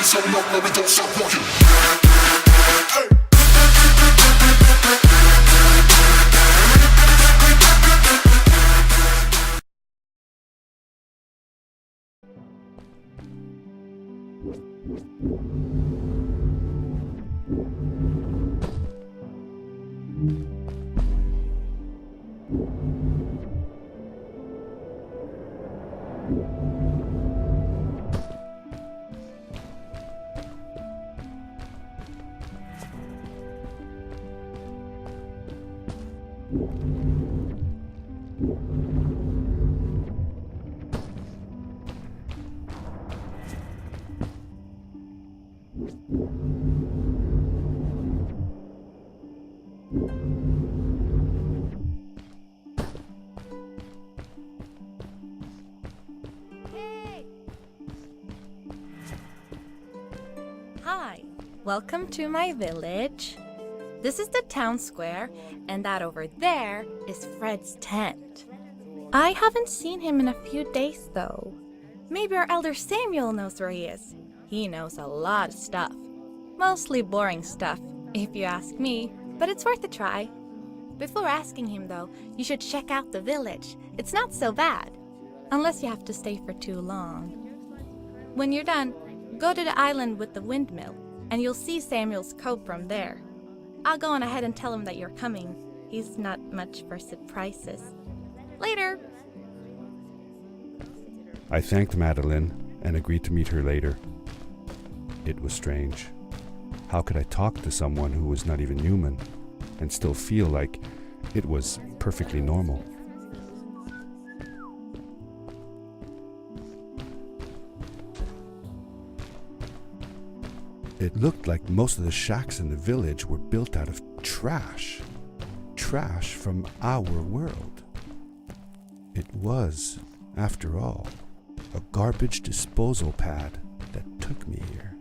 so long, but we don't stop walking. Hi, welcome to my village. This is the town square, and that over there is Fred's tent. I haven't seen him in a few days though. Maybe our elder Samuel knows where he is. He knows a lot of stuff. Mostly boring stuff, if you ask me, but it's worth a try. Before asking him though, you should check out the village. It's not so bad, unless you have to stay for too long. When you're done, go to the island with the windmill, and you'll see Samuel's cove from there. I'll go on ahead and tell him that you're coming. He's not much for surprises. Later! I thanked Madeline and agreed to meet her later. It was strange. How could I talk to someone who was not even human and still feel like it was perfectly normal? It looked like most of the shacks in the village were built out of trash. Trash from our world. It was, after all, a garbage disposal pad that took me here.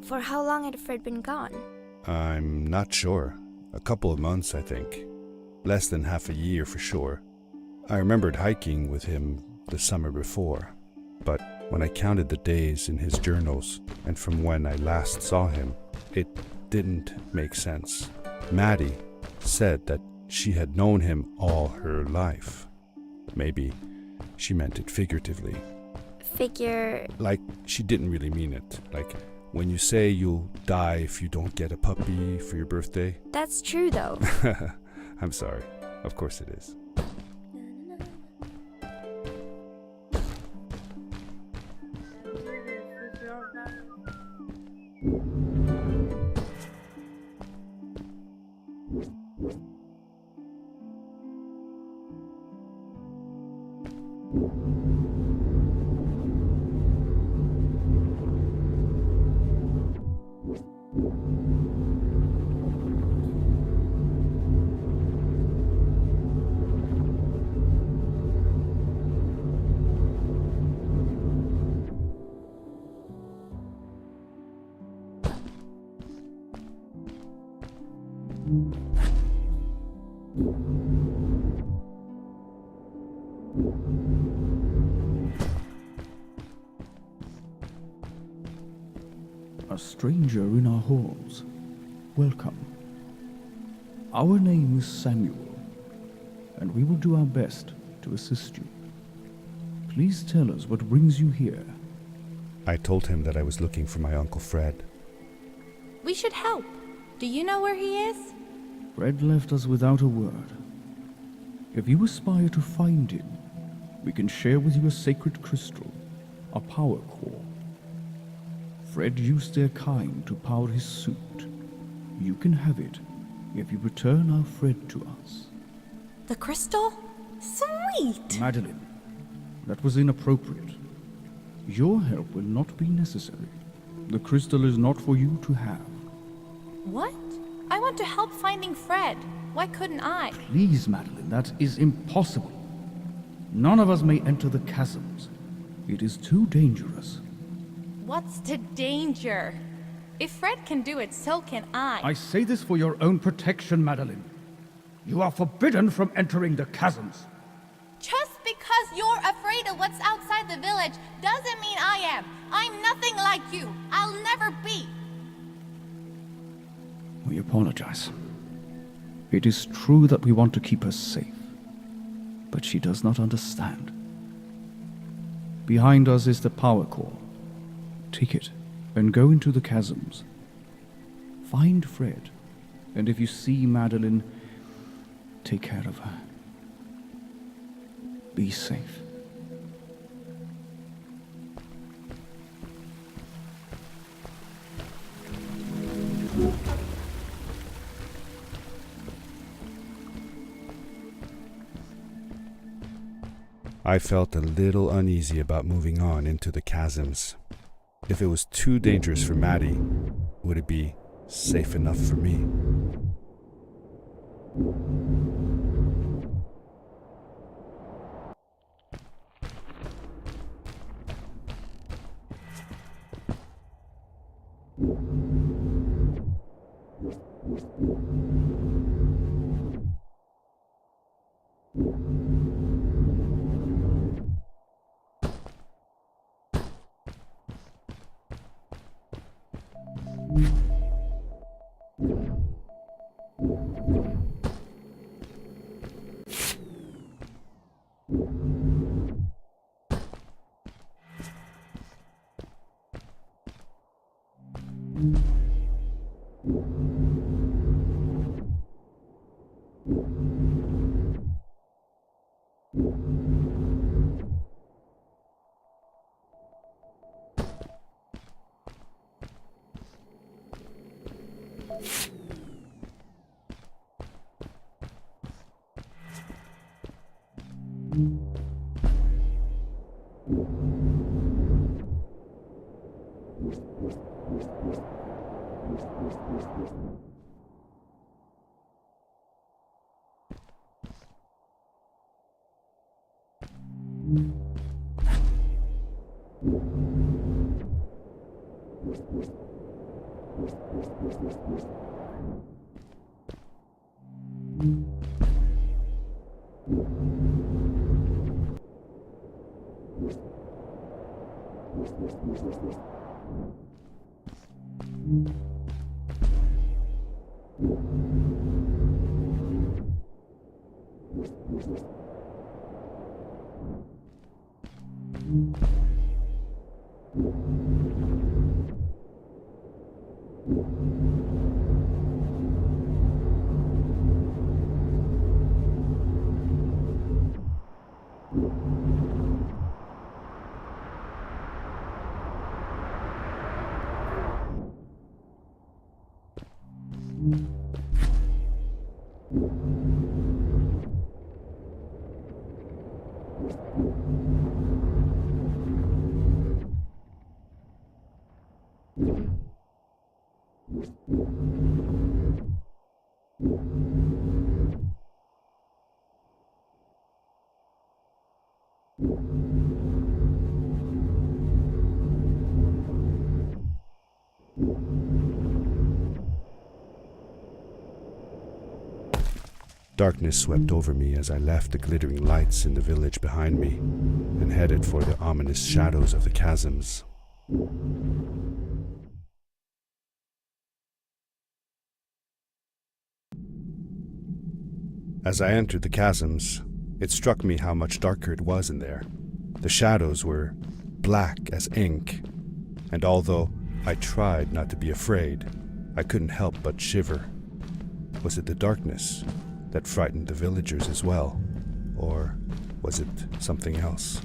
For how long had Fred been gone? I'm not sure. A couple of months, I think. Less than half a year for sure. I remembered hiking with him the summer before, but when I counted the days in his journals and from when I last saw him, it didn't make sense. Maddie said that she had known him all her life. Maybe she meant it figuratively. Like she didn't really mean it. Like when you say you'll die if you don't get a puppy for your birthday. That's true though. I'm sorry. Of course it is. A stranger in our halls. Welcome. Our name is Samuel, and we will do our best to assist you. Please tell us what brings you here. I told him that I was looking for my Uncle Fred. We should help. Do you know where he is? Fred left us without a word. If you aspire to find him, we can share with you a sacred crystal, a power core. Fred used their kind to power his suit. You can have it if you return our Fred to us. The crystal? Sweet! Madeline, that was inappropriate. Your help will not be necessary. The crystal is not for you to have. What? I want to help finding Fred. Why couldn't I? Please, Madeline, that is impossible. None of us may enter the chasms. It is too dangerous. What's the danger? If Fred can do it, so can I. I say this for your own protection, Madeline. You are forbidden from entering the chasms. Just because you're afraid of what's outside the village doesn't mean I am. I'm nothing like you. I'll never be. We apologize. It is true that we want to keep her safe, but she does not understand. Behind us is the power core. Take it and go into the chasms. Find Fred, and if you see Madeline, take care of her. Be safe. I felt a little uneasy about moving on into the chasms. If it was too dangerous for Maddie, would it be safe enough for me? Darkness swept over me as I left the glittering lights in the village behind me and headed for the ominous shadows of the chasms. As I entered the chasms, it struck me how much darker it was in there. The shadows were black as ink, and although I tried not to be afraid, I couldn't help but shiver. Was it the darkness that frightened the villagers as well, or was it something else?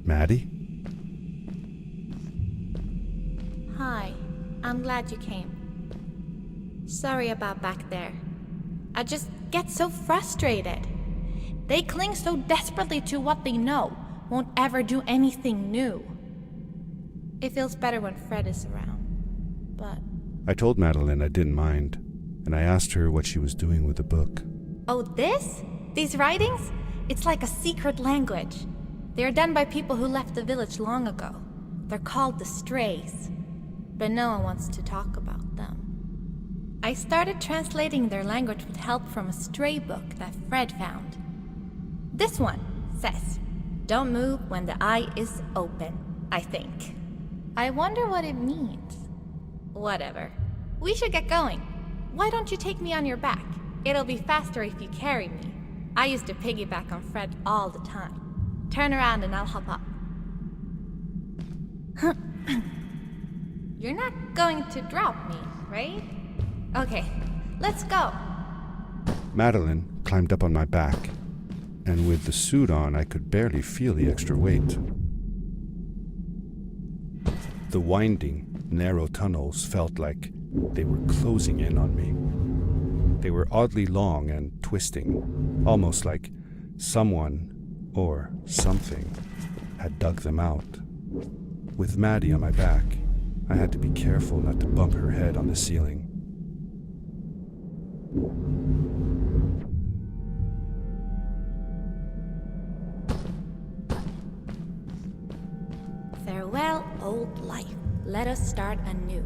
Maddie? Hi, I'm glad you came. Sorry about back there. I just get so frustrated. They cling so desperately to what they know, won't ever do anything new. It feels better when Fred is around, but... I told Madeline I didn't mind, and I asked her what she was doing with the book. Oh, this? These writings? It's like a secret language. They are done by people who left the village long ago. They're called the Strays, but no one wants to talk about them. I started translating their language with help from a stray book that Fred found. This one says, "Don't move when the eye is open," I think. I wonder what it means. Whatever. We should get going. Why don't you take me on your back? It'll be faster if you carry me. I used to piggyback on Fred all the time. Turn around and I'll hop up. You're not going to drop me, right? Okay, let's go. Madeline climbed up on my back, and with the suit on, I could barely feel the extra weight. The winding, narrow tunnels felt like they were closing in on me. They were oddly long and twisting, almost like someone or something had dug them out. With Maddie on my back, I had to be careful not to bump her head on the ceiling. Farewell, old life. Let us start anew.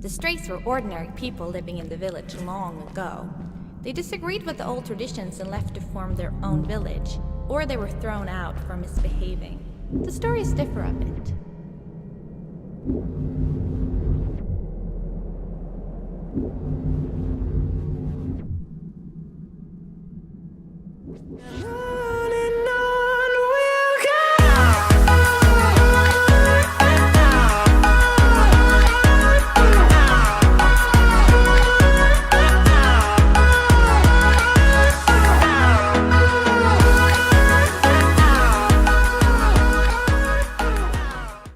The Strays were ordinary people living in the village long ago. They disagreed with the old traditions and left to form their own village, or they were thrown out for misbehaving. The stories differ a bit.